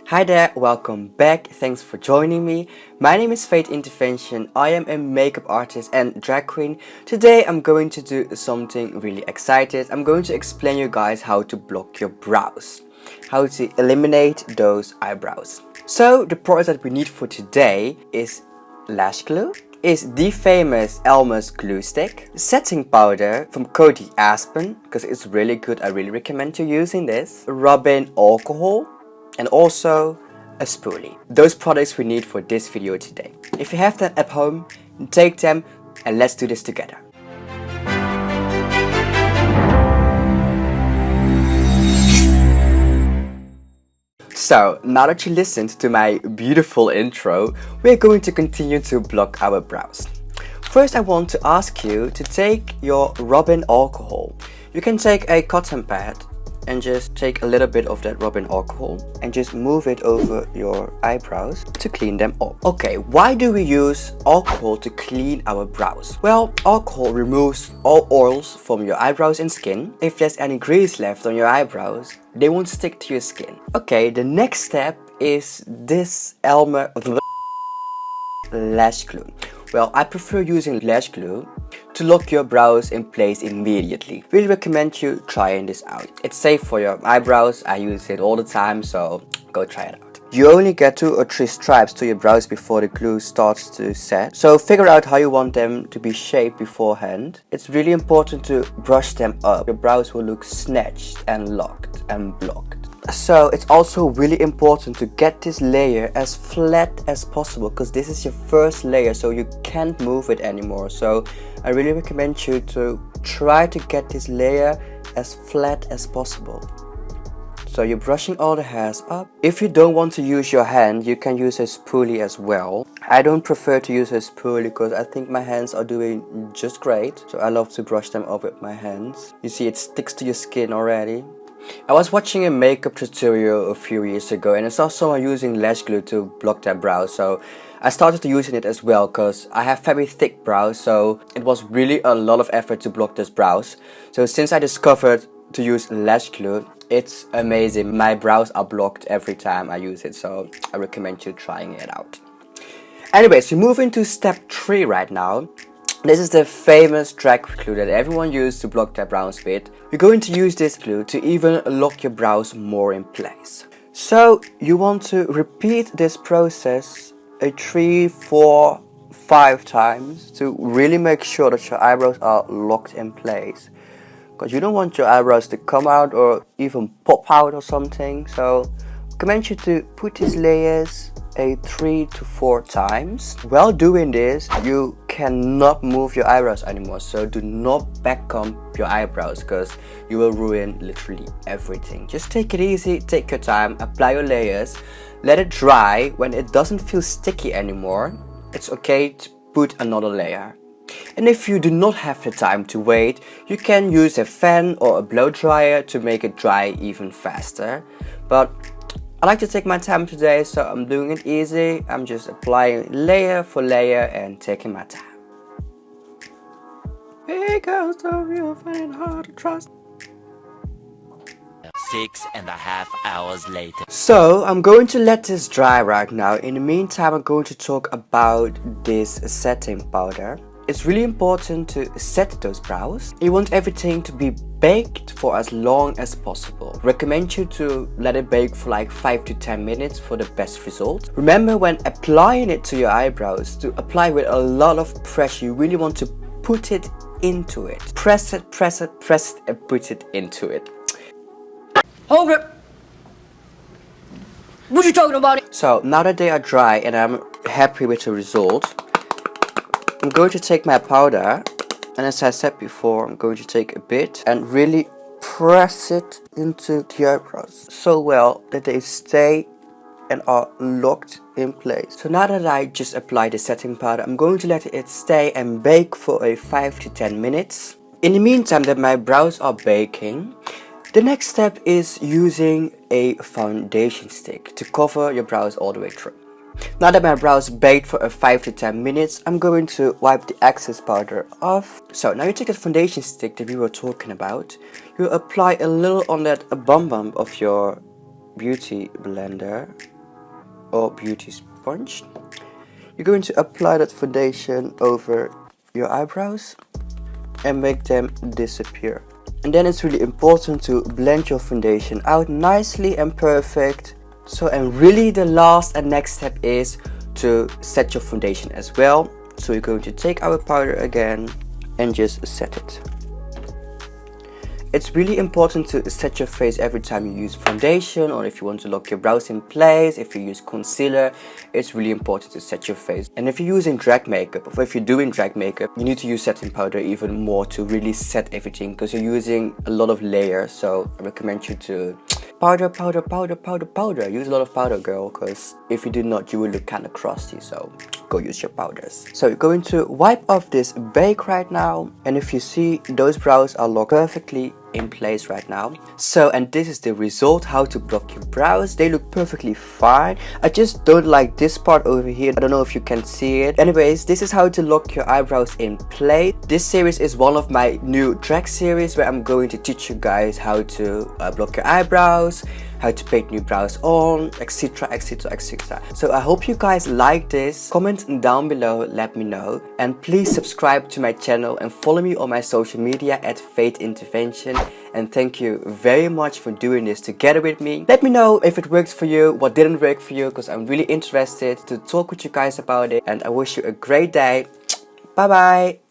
Hi there, welcome back. Thanks for joining me. My name is Fate Intervention. I am a makeup artist and drag queen. Today I'm going to do something really excited. I'm going to explain you guys how to block your brows, how to eliminate those eyebrows. So the product that we need for today is Lash Glue, is the famous Elmer's glue stick, setting powder from Cody Aspen because it's really good. I really recommend you using this, rubbing alcohol, and also a spoolie. Those products we need for this video today. If you have them at home, take them and let's do this together. So, now that you listened to my beautiful intro, we're going to continue to block our brows. First, I want to ask you to take your rubbing alcohol. You can take a cotton pad and just take a little bit of that rubbing alcohol and just move it over your eyebrows to clean them up. Okay, why do we use alcohol to clean our brows? Well, alcohol removes all oils from your eyebrows and skin. If there's any grease left on your eyebrows, they won't stick to your skin. Okay, the next step is this Elmer Lash Glue. Well, I prefer using Lash Glue to lock your brows in place immediately. Really recommend you trying this out. It's safe for your eyebrows. I use it all the time, so go try it out. You only get 2 or 3 stripes to your brows before the glue starts to set, so figure out how you want them to be shaped beforehand. It's really important to brush them up. Your brows will look snatched and locked and blocked. So it's also really important to get this layer as flat as possible because this is your first layer, so you can't move it anymore. So I really recommend you to try to get this layer as flat as possible. So you're brushing all the hairs up. If you don't want to use your hand, you can use a spoolie as well. I don't prefer to use a spoolie because I think my hands are doing just great. So I love to brush them up with my hands. You see, it sticks to your skin already. I was watching a makeup tutorial a few years ago and I saw someone using Lash Glue to block their brows, so I started using it as well because I have very thick brows, so it was really a lot of effort to block those brows. So since I discovered to use Lash Glue, it's amazing. My brows are blocked every time I use it, so I recommend you trying it out. Anyways, we move into step 3 right now. This is the famous drag glue that everyone uses to block their brows with. You're going to use this glue to even lock your brows more in place. So you want to repeat this process 3, 4, 5 times to really make sure that your eyebrows are locked in place. Because you don't want your eyebrows to come out or even pop out or something. So I recommend you to put these layers 3 to 4 times. While doing this, you cannot move your eyebrows anymore, so do not back comb your eyebrows because you will ruin literally everything. Just take it easy, take your time, apply your layers, let it dry. When it doesn't feel sticky anymore, it's okay to put another layer. And if you do not have the time to wait, you can use a fan or a blow dryer to make it dry even faster. But I like to take my time today, so I'm doing it easy. I'm just applying layer for layer and taking my time. Because of you, I find it hard to trust. 6.5 hours later. So I'm going to let this dry right now. In the meantime, I'm going to talk about this setting powder. It's really important to set those brows. You want everything to be baked for as long as possible. Recommend you to let it bake for like 5 to 10 minutes for the best result. Remember, when applying it to your eyebrows, to apply with a lot of pressure. You really want to put it into it. Press it, press it, press it, and put it into it. Hold it! What you talking about? So now that they are dry and I'm happy with the result, I'm going to take my powder, and as I said before, I'm going to take a bit and really press it into the eyebrows so well that they stay and are locked in place. So now that I just applied the setting powder, I'm going to let it stay and bake for 5 to 10 minutes. In the meantime that my brows are baking, the next step is using a foundation stick to cover your brows all the way through. Now that my brows baked for 5 to 10 minutes, I'm going to wipe the excess powder off. So now you take that foundation stick that we were talking about, you apply a little on that bum of your beauty blender or beauty sponge. You're going to apply that foundation over your eyebrows and make them disappear. And then it's really important to blend your foundation out nicely and perfect. So, and really the last and next step is to set your foundation as well. So we're going to take our powder again and just set it. It's really important to set your face every time you use foundation, or if you want to lock your brows in place, if you use concealer, it's really important to set your face. And if you're using drag makeup, or if you're doing drag makeup, you need to use setting powder even more to really set everything, because you're using a lot of layers. So I recommend you to powder, powder, powder, powder, powder. Use a lot of powder, girl, because if you do not, you will look kind of crusty. So go use your powders. So you're going to wipe off this bake right now, and if you see, those brows are locked perfectly in place right now. So, and this is the result, how to block your brows. They look perfectly fine. I just don't like this part over here. I don't know if you can see it. Anyways, this is how to lock your eyebrows in place. This series is one of my new drag series where I'm going to teach you guys how to block your eyebrows, how to paint new brows on, etc, etc, etc. So I hope you guys like this. Comment down below, let me know, and please subscribe to my channel and follow me on my social media at Fate Intervention. And thank you very much for doing this together with me. Let me know if it worked for you, what didn't work for you, because I'm really interested to talk with you guys about it. And I wish you a great day. Bye bye.